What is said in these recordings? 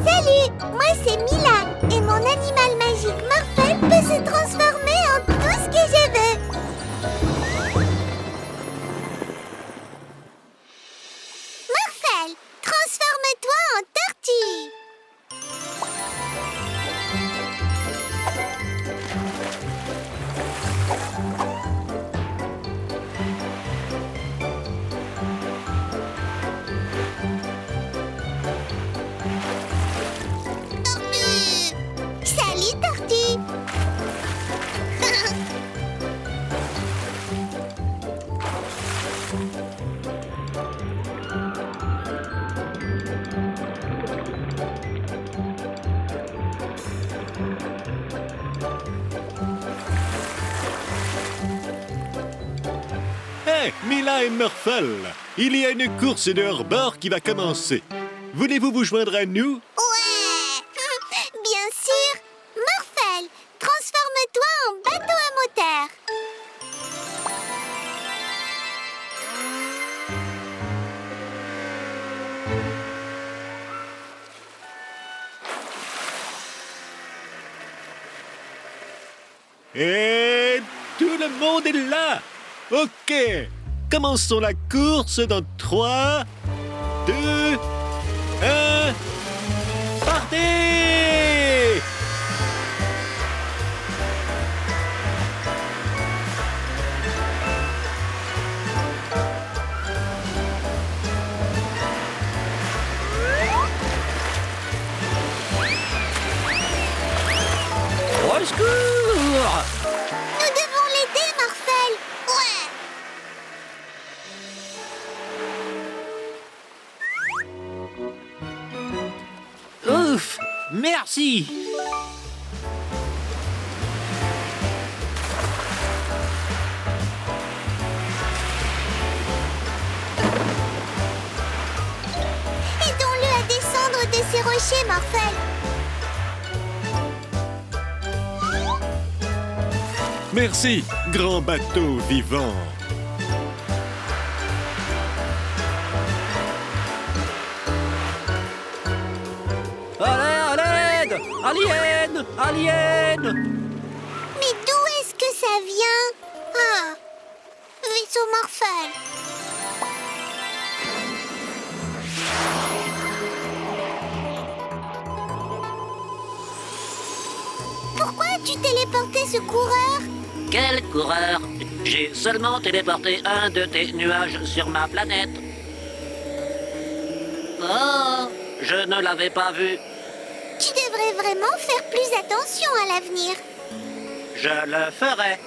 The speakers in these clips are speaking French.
Salut, moi c'est Mila et mon animal magique Morphel peut se transformer en tout ce que je veux. Morphel, transforme-toi en tortue. Tortue. Salut tortue. Hé, Mila et Morphel, il y a une course de hors-bord qui va commencer. Voulez-vous vous joindre à nous? Ouais. Bien sûr. Morphel, transforme-toi en bateau à moteur. Et tout le monde est là. Ok, commençons la course dans 3, 2, 1, partez! Au secours! Nous devons l'aider, Morphel. Ouais. Ouf! Merci! Aidons-le à descendre de ces rochers, Morphel. Merci, grand bateau vivant. À l'aide! Alien! Alien! Mais d'où est-ce que ça vient? Ah, vaisseau Morphel. Pourquoi as-tu téléporté ce coureur? Quel coureur! J'ai seulement téléporté un de tes nuages sur ma planète. Oh, je ne l'avais pas vu. Tu devrais vraiment faire plus attention à l'avenir. Je le ferai.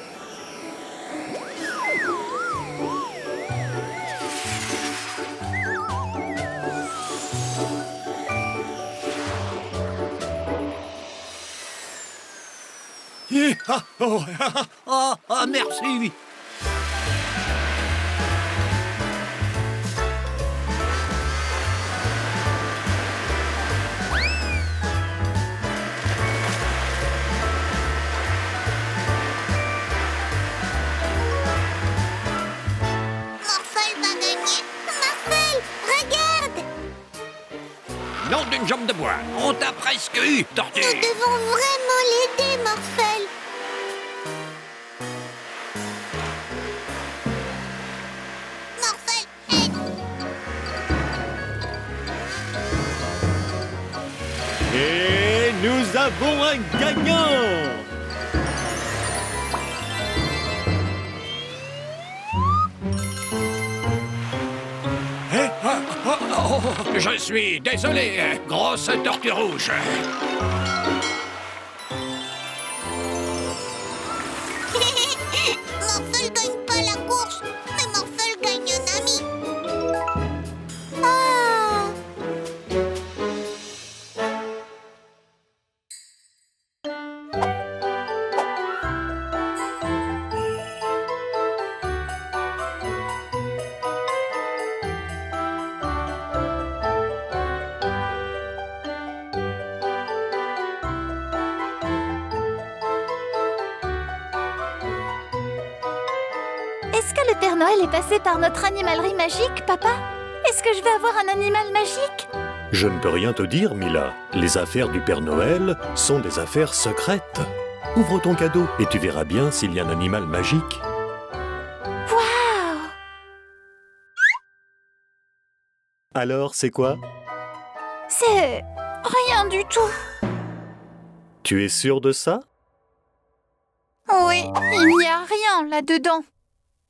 Oh, merci! Morphel va gagner. Morphel, regarde! Nom d'une jambe de bois! On t'a presque eu, tortue! Nous devons vraiment l'aider, Morphel. Morphel, aide! Et nous avons un gagnant! Je suis désolé, grosse tortue rouge. Morphel gagne pas la course, mais Morphel gagne un ami. Ah! Est-ce que le Père Noël est passé par notre animalerie magique, papa? Est-ce que je vais avoir un animal magique? Je ne peux rien te dire, Mila. Les affaires du Père Noël sont des affaires secrètes. Ouvre ton cadeau et tu verras bien s'il y a un animal magique. Waouh! Alors, c'est quoi? C'est rien du tout. Tu es sûr de ça? Oui, il n'y a rien là-dedans.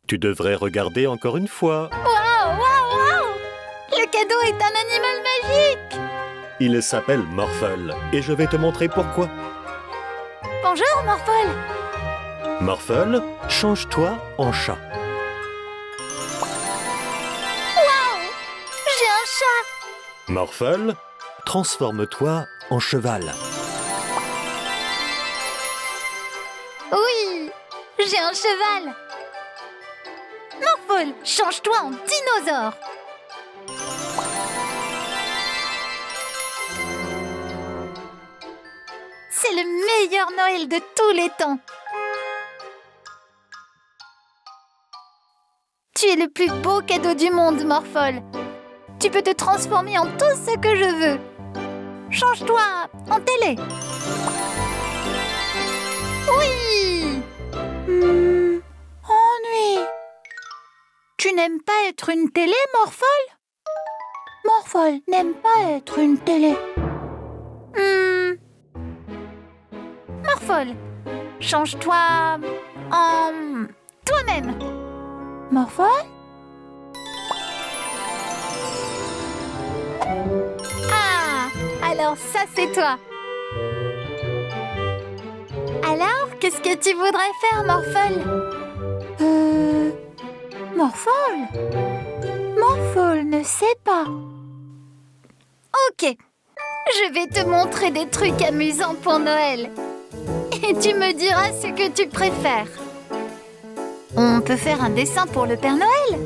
Tu devrais regarder encore une fois. Waouh, waouh, waouh! Le cadeau est un animal magique! Il s'appelle Morphle et je vais te montrer pourquoi. Bonjour, Morphle! Morphle, change-toi en chat. Waouh! J'ai un chat! Morphle, transforme-toi en cheval. Oui! J'ai un cheval! Morphle, change-toi en dinosaure! C'est le meilleur Noël de tous les temps! Tu es le plus beau cadeau du monde, Morphle! Tu peux te transformer en tout ce que je veux! Change-toi en télé! Oui! Ennui! Tu n'aimes pas être une télé, Morphle? Morphle n'aime pas être une télé. Morphle, change-toi en toi-même. Morphle? Ah, alors ça c'est toi. Alors, qu'est-ce que tu voudrais faire, Morphle? Morphle? Morphle ne sait pas. Ok, je vais te montrer des trucs amusants pour Noël. Et tu me diras ce que tu préfères. On peut faire un dessin pour le Père Noël?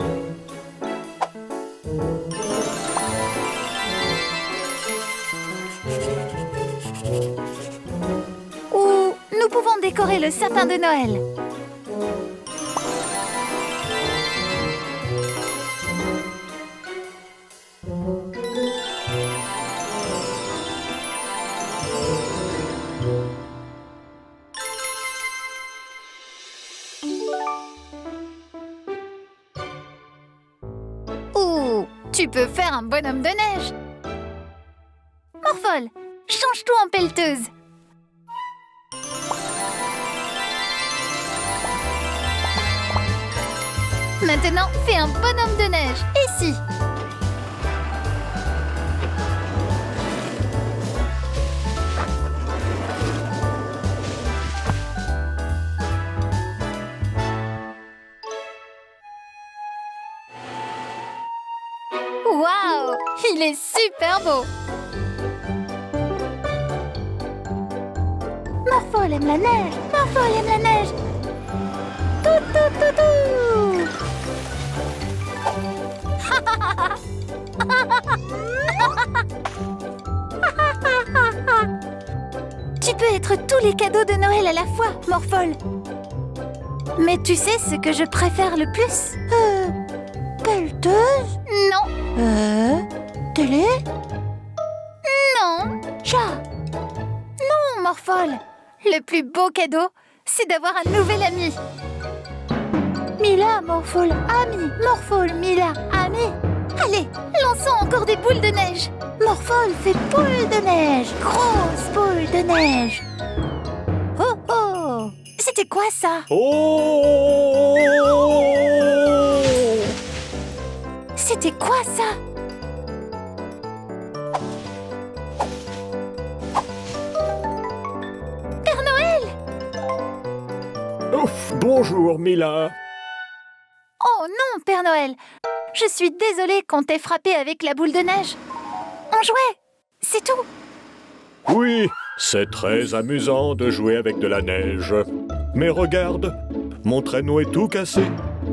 Ou nous pouvons décorer le sapin de Noël. Ou tu peux faire un bonhomme de neige. Morphle, change-toi en pelleteuse. Maintenant, fais un bonhomme de neige. Ici. Waouh! Il est super beau! Morphle aime la neige! Morphle aime la neige! Tout, tout, tout, tout! Tu peux être tous les cadeaux de Noël à la fois, Morphle! Mais tu sais ce que je préfère le plus? Pelleteuse? Non. Télé? Non. Chat? Non, Morphle. Le plus beau cadeau, c'est d'avoir un nouvel ami. Mila, Morphle, ami. Morphle, Mila, ami. Allez, lançons encore des boules de neige. Morphle fait boule de neige. Grosse boule de neige. Oh, oh. C'était quoi ça? Oh! C'était quoi ça? Père Noël! Ouf, bonjour, Mila. Oh non, Père Noël! Je suis désolée qu'on t'ait frappé avec la boule de neige. On jouait, c'est tout. Oui, c'est très amusant de jouer avec de la neige. Mais regarde, mon traîneau est tout cassé.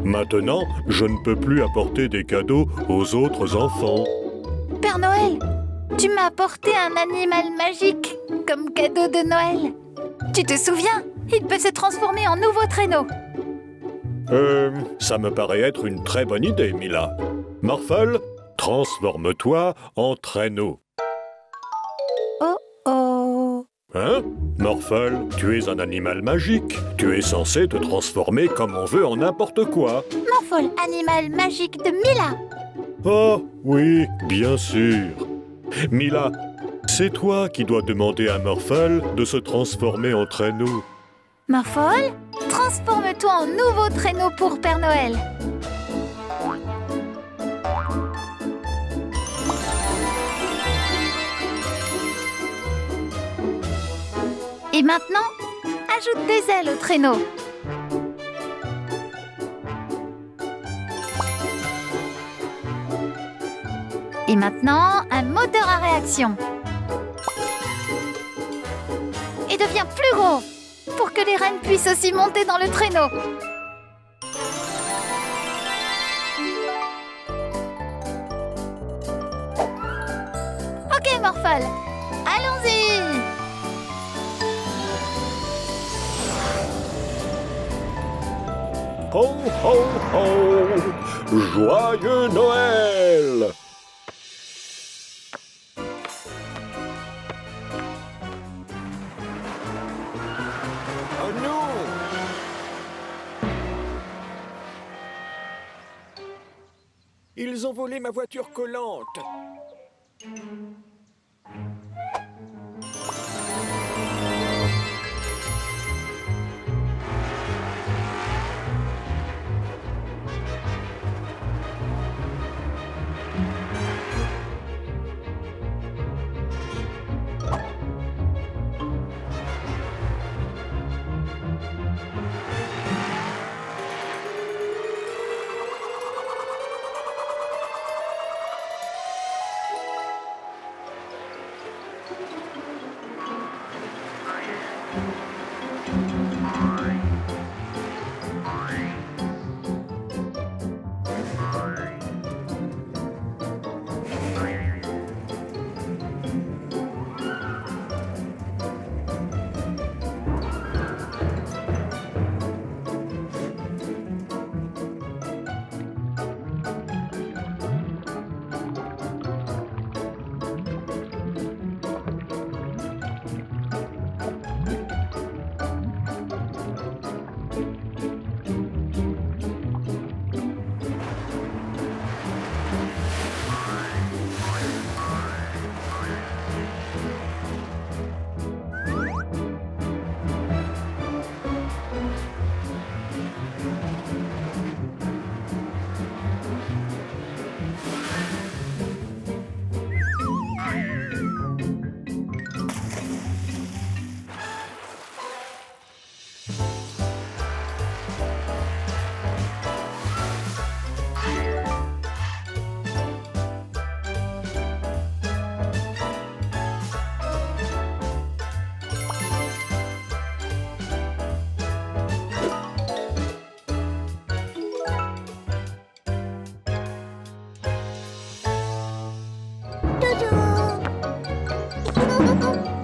Maintenant, je ne peux plus apporter des cadeaux aux autres enfants. Père Noël, tu m'as apporté un animal magique comme cadeau de Noël. Tu te souviens? Il peut se transformer en nouveau traîneau. Ça me paraît être une très bonne idée, Mila. Morphle, transforme-toi en traîneau. Oh oh. Hein? Morphole, tu es un animal magique. Tu es censé te transformer comme on veut en n'importe quoi. Morphole, animal magique de Mila. Oh, oui, bien sûr. Mila, c'est toi qui dois demander à Morphole de se transformer en traîneau. Morphole, transforme-toi en nouveau traîneau pour Père Noël. Et maintenant, ajoute des ailes au traîneau. Et maintenant, un moteur à réaction. Et deviens plus gros pour que les rennes puissent aussi monter dans le traîneau. Ok, Morphole, allons-y! Ho, ho, ho! Joyeux Noël! Oh non! Ils ont volé ma voiture collante.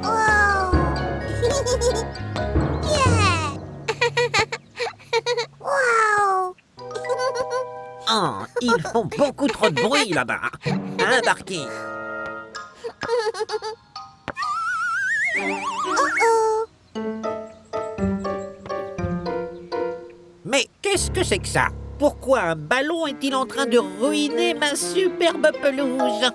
Wow. Yeah. Wow. Oh, ils font beaucoup trop de bruit là-bas. Hein, Barky? Oh. Mais qu'est-ce que c'est que ça? Pourquoi un ballon est-il en train de ruiner ma superbe pelouse?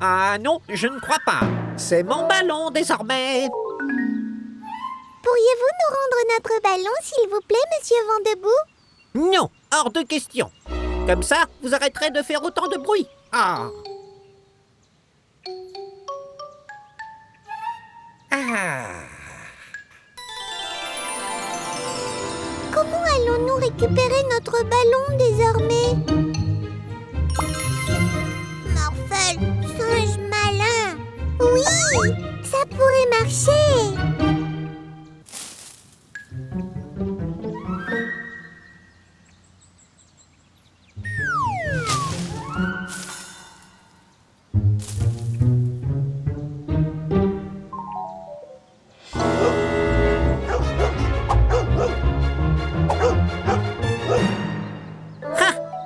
Ah non, je ne crois pas. C'est mon ballon désormais. Pourriez-vous nous rendre notre ballon, s'il vous plaît, Monsieur Vendebout? Non, hors de question. Comme ça, vous arrêterez de faire autant de bruit. Ah. Ah. Comment allons-nous récupérer notre ballon désormais? Morphole, singe malin. Oui, ça pourrait marcher.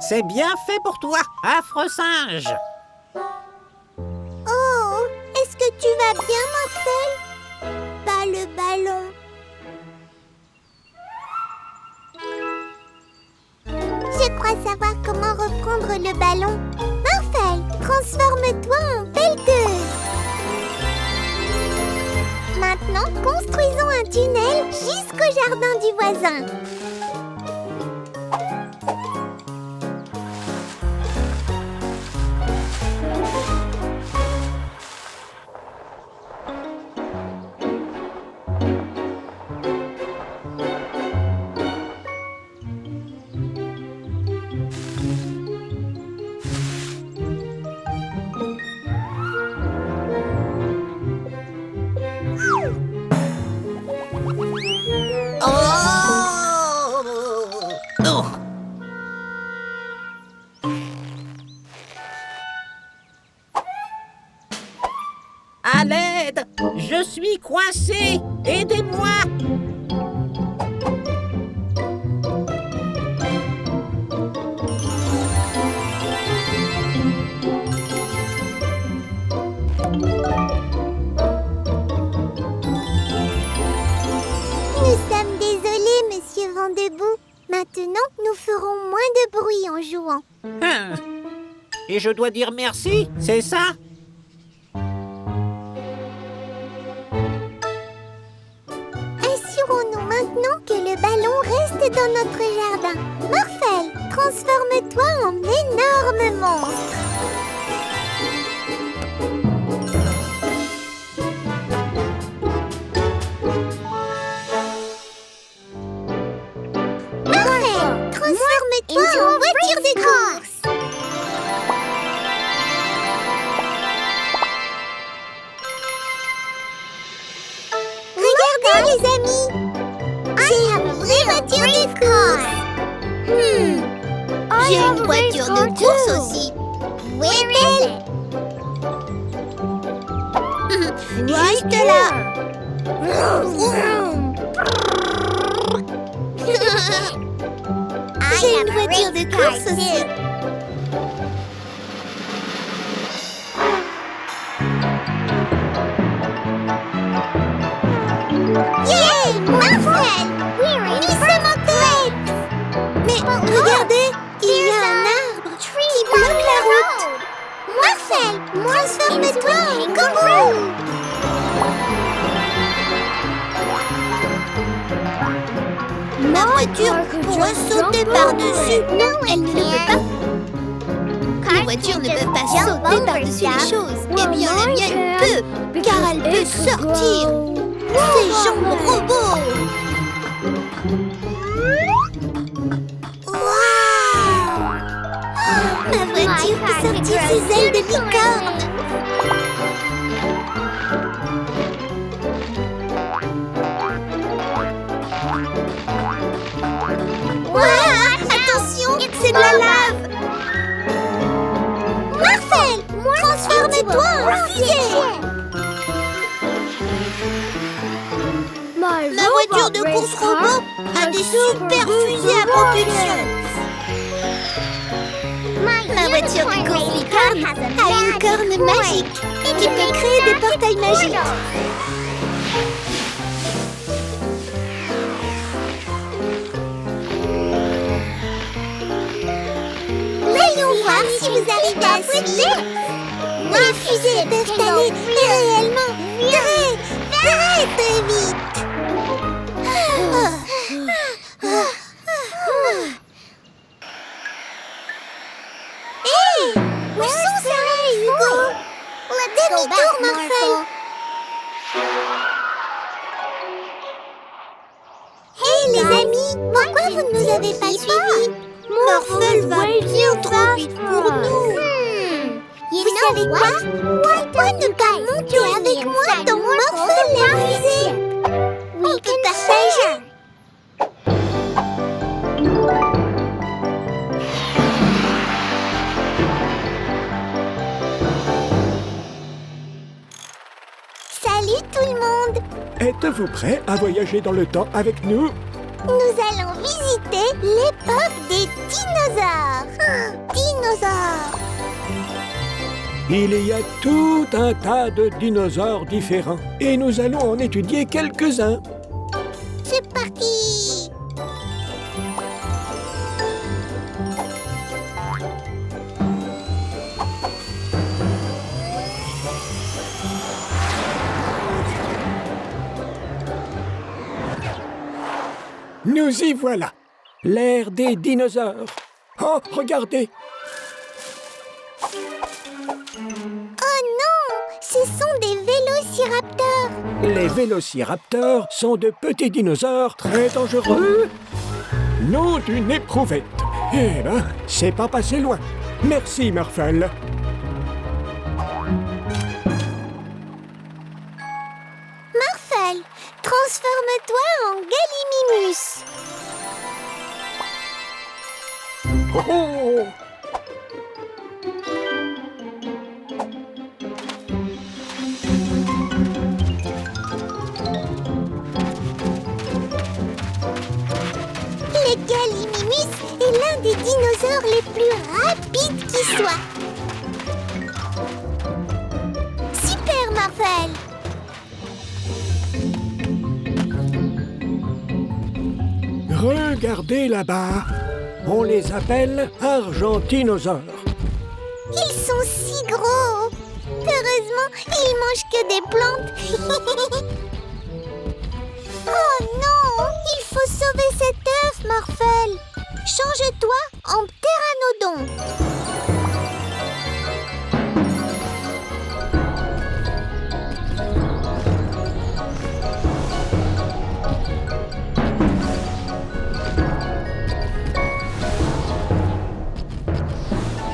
C'est bien fait pour toi, affreux singe. Oh, est-ce que tu vas bien, Morphel? Pas le ballon. Je crois savoir comment reprendre le ballon. Morphel, transforme-toi en pelleteuse. Maintenant, construisons un tunnel jusqu'au jardin du voisin. À l'aide! Je suis coincé! Aidez-moi! Nous sommes désolés, Monsieur Vendebout. Maintenant, nous ferons moins de bruit en jouant. Et je dois dire merci, c'est ça? Assurons-nous maintenant que le ballon reste dans notre jardin. Morphel, transforme-toi en énorme monstre. Morphel, transforme-toi en voiture de course. Regardez les amis, j'ai une vraie voiture de course. J'ai une voiture de course aussi. Où est-elle? Juste là. J'ai une voiture de course aussi. Yeah, Morphel! Nous sommes en tête! Mais regardez, il y a un arbre qui bloque la route. Morphel, transforme-toi en kangourou! Ma voiture pourrait sauter par-dessus. Non, elle ne le peut pas. Les voitures ne peuvent pas sauter par-dessus les choses. Eh bien, la mienne peut, car elle peut sortir. Ses jambes robots. Waouh! Ma voiture peut sortir ses ailes de licorne. Waouh! Attention, c'est de la lave. Morphel, transforme-toi en fusée. Ma voiture de course robot a des super fusées à propulsion. Ma voiture de course licorne a une corne magique qui peut créer des portails magiques. Voyons voir si vous arrivez à suivre. Les fusées peuvent aller réellement très vite. Hé! Où sont Sarah et Hugo? Demi-tour, Morphel! Hé, les amis! Pourquoi vous ne nous avez pas suivis? Morphel va bien trop vite pour nous! Vous savez quoi? Pourquoi ne pas monter avec moi dans Morphel la fusée? On peut partager! Salut tout le monde! Êtes-vous prêts à voyager dans le temps avec nous? Nous allons visiter l'époque des dinosaures. Dinosaures. Il y a tout un tas de dinosaures différents et nous allons en étudier quelques-uns. C'est parti. Nous y voilà, l'ère des dinosaures. Oh, regardez, Oh non, ce sont des vélociraptors. les vélociraptors sont de petits dinosaures très dangereux. Nom d'une éprouvette. Eh ben, c'est pas passé loin. Merci, Morphel. Morphel, transforme-toi en Gallimimus. Oh, oh. Le Gallimimus est l'un des dinosaures les plus rapides qui soit. Super, Morphel. Regardez là-bas. On les appelle argentinosaures. Ils sont si gros. Heureusement, ils mangent que des plantes. Oh non, il faut sauver cet œuf, Morphel. Change-toi en pteranodon.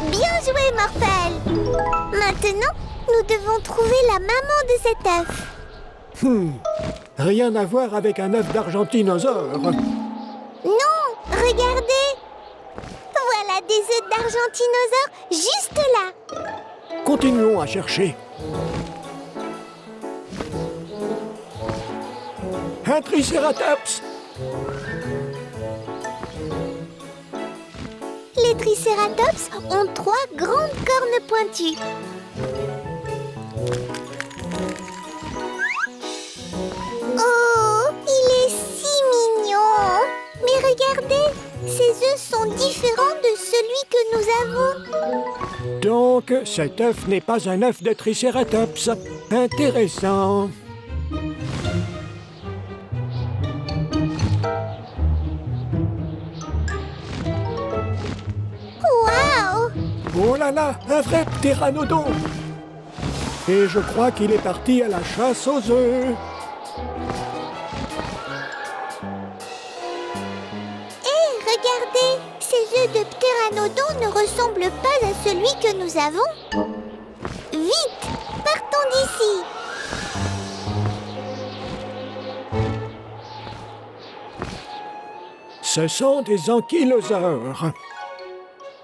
Bien joué, Morphel. Maintenant, nous devons trouver la maman de cet œuf. Rien à voir avec un œuf d'argentinosaure. Non, regardez. Voilà des œufs d'argentinosaures juste là. Continuons à chercher. Un tricératops. Les tricératops ont 3 grandes cornes pointues. Oh, il est si mignon. Mais regardez, ses œufs sont différents de celui que nous avons. Donc, cet œuf n'est pas un œuf de tricératops. Intéressant. Waouh! Oh là là, un vrai pteranodon. Et je crois qu'il est parti à la chasse aux œufs. Regardez, ces œufs de pteranodon ne ressemblent pas à celui que nous avons. Vite, partons d'ici. Ce sont des ankylosaures.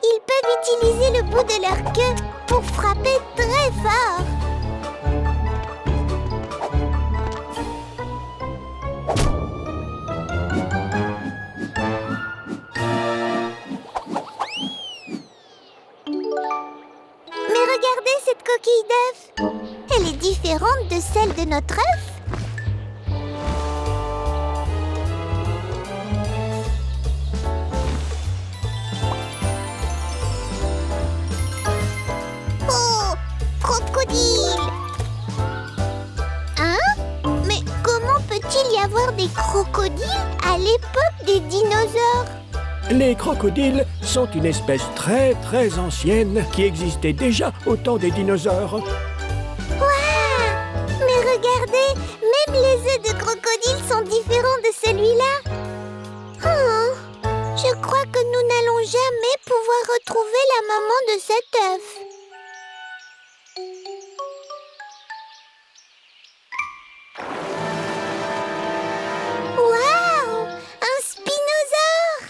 Ils peuvent utiliser le bout de leur queue pour frapper très fort. Mais regardez cette coquille d'œuf. Elle est différente de celle de notre œuf. Oh, crocodile! Hein? Mais comment peut-il y avoir des crocodiles à l'époque des dinosaures? Les crocodiles sont une espèce très très ancienne qui existait déjà au temps des dinosaures. Waouh! Mais regardez, même les œufs de crocodile sont différents de celui-là. Oh, je crois que nous n'allons jamais pouvoir retrouver la maman de cet œuf. Waouh! Un spinosaure!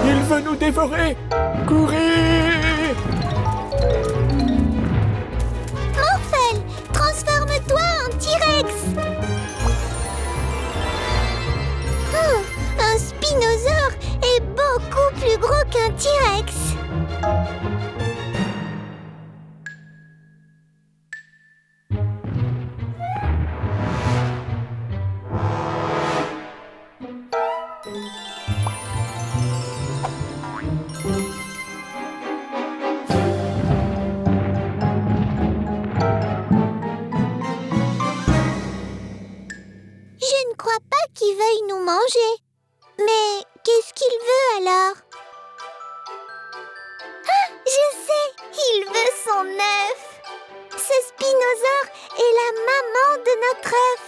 Il veut nous dévorer! Courez! Morphel, qu'il veuille nous manger. Mais qu'est-ce qu'il veut alors? Ah, je sais! Il veut son œuf! Ce spinosaure est la maman de notre œuf!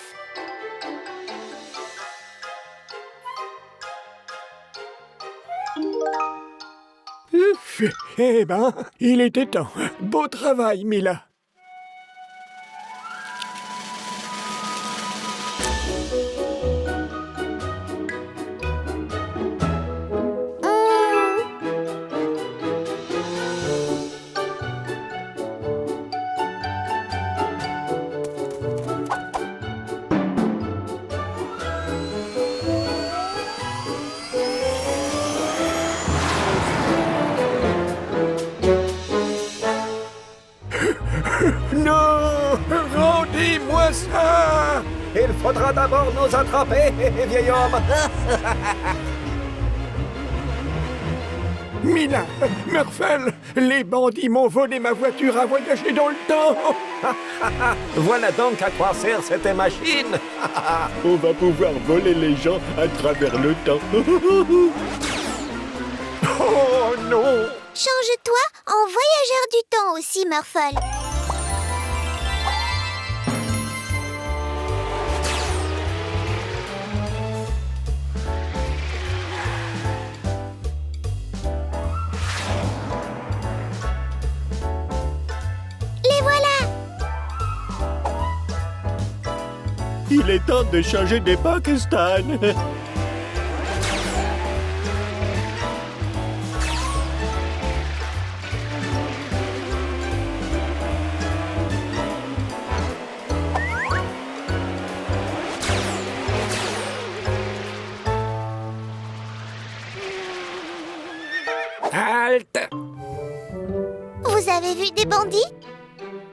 Eh ben, il était temps. Beau travail, Mila. Non! Rendez-moi ça! Il faudra d'abord nous attraper, vieil homme! Mila, Murphle, les bandits m'ont volé ma voiture à voyager dans le temps! Voilà donc à quoi sert cette machine! On va pouvoir voler les gens à travers le temps! Oh non! Change-toi en voyageur du temps aussi, Murphle. Les voilà! Il est temps de changer d'époque, Stan. Halte! Vous avez vu des bandits?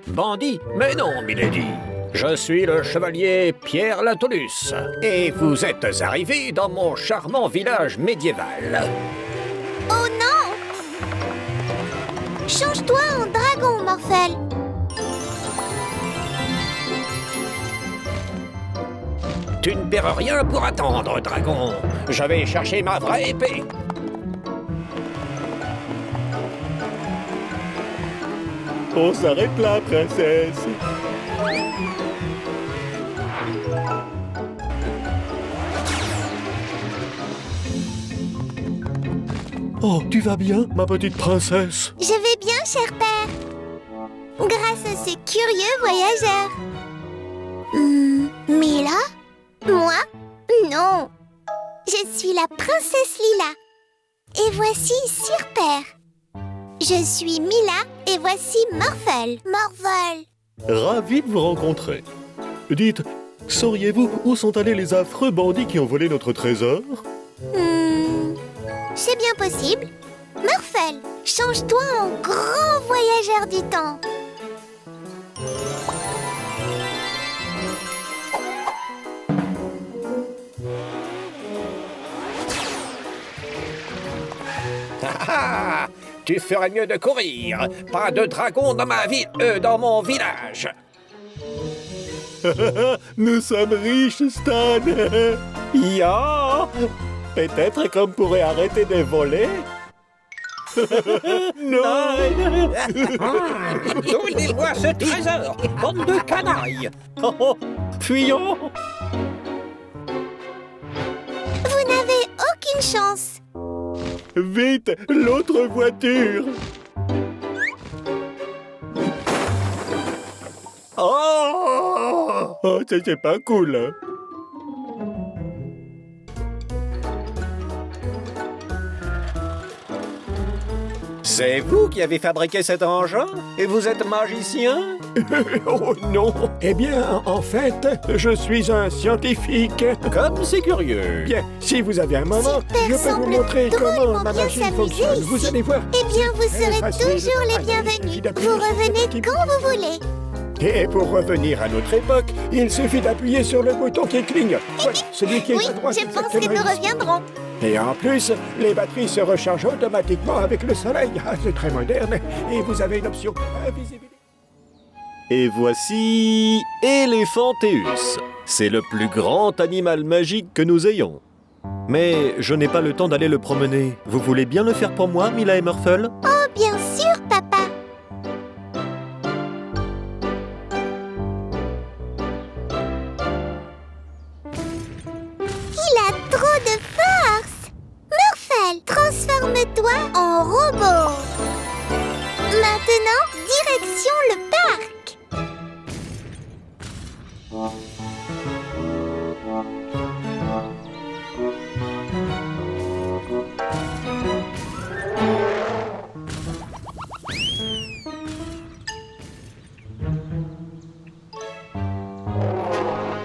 Bandit? Mais non, milady. Je suis le chevalier Pierre Latolus. Et vous êtes arrivé dans mon charmant village médiéval. Oh non! Change-toi en dragon, Morphel. Tu ne perds rien pour attendre, dragon. Je vais chercher ma vraie épée. On s'arrête là, princesse. Oh, tu vas bien, ma petite princesse? Je vais bien, cher père. Grâce à ces curieux voyageurs. Mila? Moi? Non. Je suis la princesse Lila. Et voici Sir Père. Je suis Mila et voici Morphle. Morphle. Ravi de vous rencontrer. Dites, sauriez-vous où sont allés les affreux bandits qui ont volé notre trésor? C'est bien possible. Morphle, change-toi en grand voyageur du temps. Ah, tu ferais mieux de courir. Pas de dragon dans ma ville, dans mon village. Nous sommes riches, Stan. Ya! Peut-être qu'on pourrait arrêter de voler. Non! Donnez-moi ce trésor, bande de canailles. Oh, fuyons! Vous n'avez aucune chance. Vite, l'autre voiture! Oh! Oh, c'est pas cool, hein? C'est vous qui avez fabriqué cet engin? Et vous êtes magicien? Oh non! Eh bien, en fait, je suis un scientifique. Comme c'est curieux. Bien, si vous avez un moment, Super je peux vous semble montrer comment drôlement ma bien machine s'amuser fonctionne. ici. Vous allez voir. Eh bien, vous C'est serez facile. toujours les Ah, il bienvenus. suffit d'appuyer Vous sur ce revenez petit quand vous voulez. Et pour revenir à notre époque, il suffit d'appuyer sur le bouton qui clignote. Voilà, celui qui est Oui, à droite. je pense que exactement nous ici. reviendrons. Et en plus, les batteries se rechargent automatiquement avec le soleil. Ah, c'est très moderne. Et vous avez une option invisibilité. Et voici Éléphantéus. C'est le plus grand animal magique que nous ayons. Mais je n'ai pas le temps d'aller le promener. Vous voulez bien le faire pour moi, Mila et Morphle? Oh, bien sûr, papa. Il a trop de force. Morphle, transforme-toi en robot. Maintenant, direction le parc.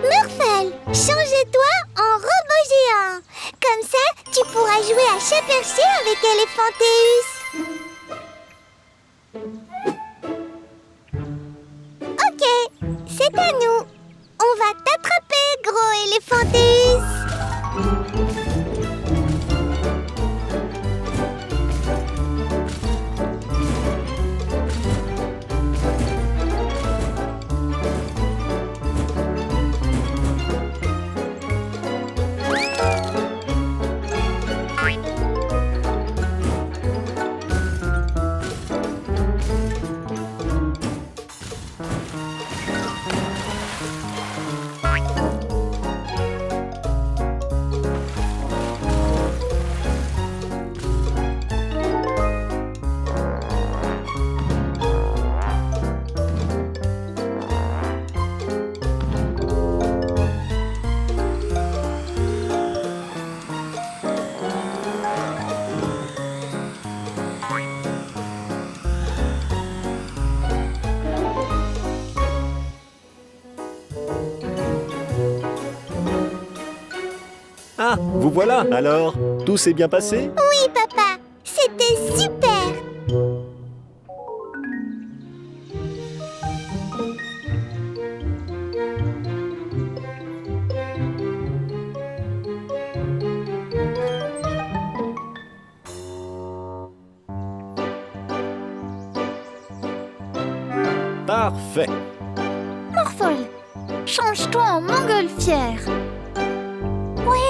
Morphle, change-toi en robot géant. Comme ça, tu pourras jouer à chat perché avec Eléphantéus. Ok, c'est à nous. On va t'attraper, gros Eléphantéus. Ah, vous voilà. Alors, tout s'est bien passé? Oui, papa, c'était super. Parfait. Morphle, change-toi en montgolfière. Ouais.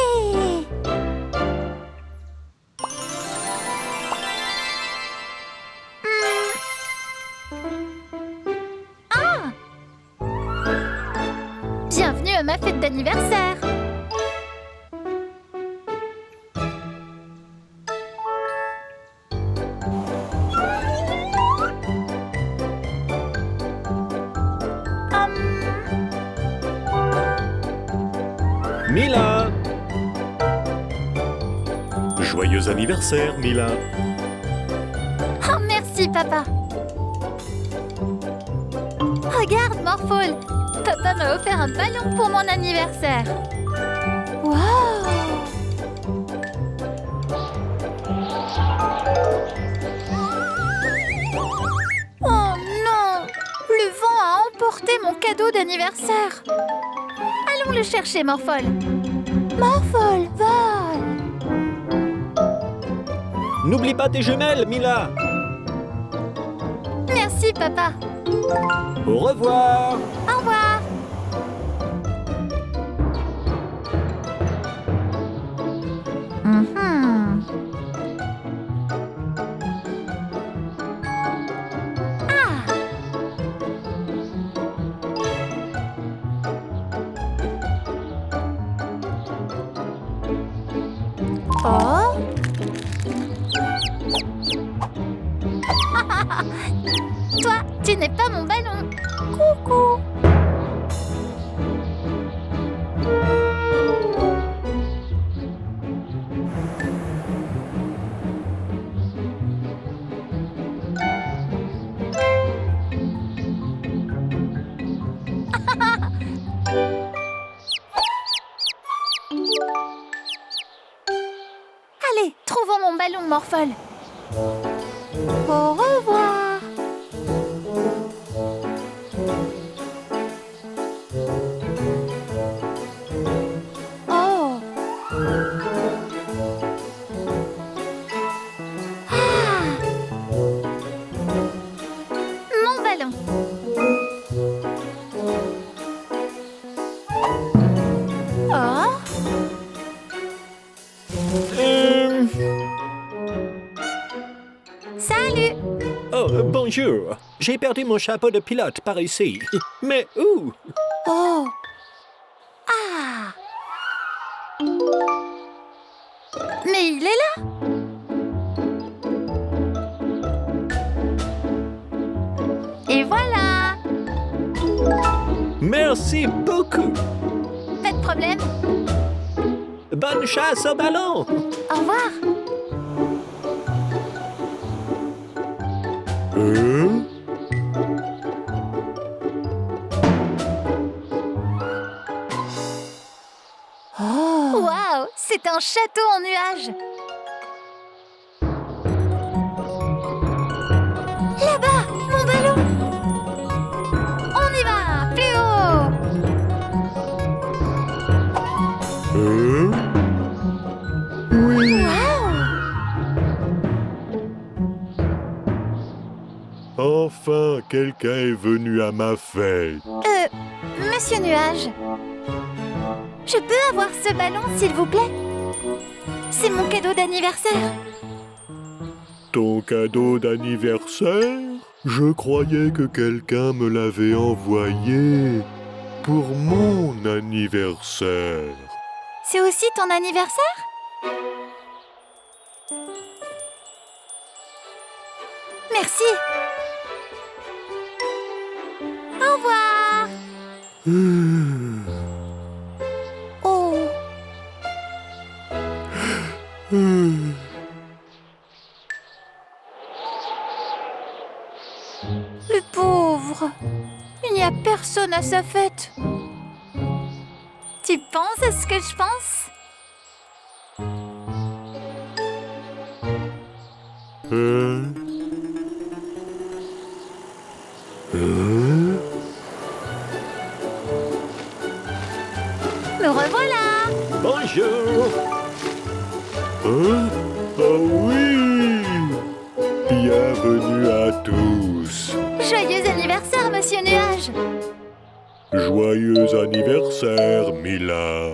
Bienvenue à ma fête d'anniversaire. Mila! Joyeux anniversaire, Mila. Oh, merci, papa. Regarde, Morphle. Papa m'a offert un ballon pour mon anniversaire. Waouh! Oh non! Le vent a emporté mon cadeau d'anniversaire. Allons le chercher, Morphle. Morphle, vole! N'oublie pas tes jumelles, Mila! Merci, papa. Au revoir! Au revoir. Oh. Toi, tu n'es pas mon ballon. Coucou. Allez, trouvons mon ballon, Morphle. Au revoir. Oh. Ah. Mon ballon. Bonjour. J'ai perdu mon chapeau de pilote par ici. Mais où? Oh. Ah. Mais il est là. Et voilà. Merci beaucoup. Pas de problème. Bonne chasse au ballon. Au revoir. Hein? Waouh, c'est un château en nuages. Là-bas, mon ballon. On y va, plus haut. Hein? Oui. Waouh. Enfin, quelqu'un est venu à ma fête. Monsieur Nuage, je peux avoir ce ballon, s'il vous plaît? C'est mon cadeau d'anniversaire. Ton cadeau d'anniversaire? Je croyais que quelqu'un me l'avait envoyé pour mon anniversaire. C'est aussi ton anniversaire? Merci. Au revoir. Oh. Le pauvre. Il n'y a personne à sa fête. Tu penses à ce que je pense? Me revoilà. Bonjour. Hein? Oh oui! Bienvenue à tous. Joyeux anniversaire, Monsieur Nuage. Joyeux anniversaire, Mila.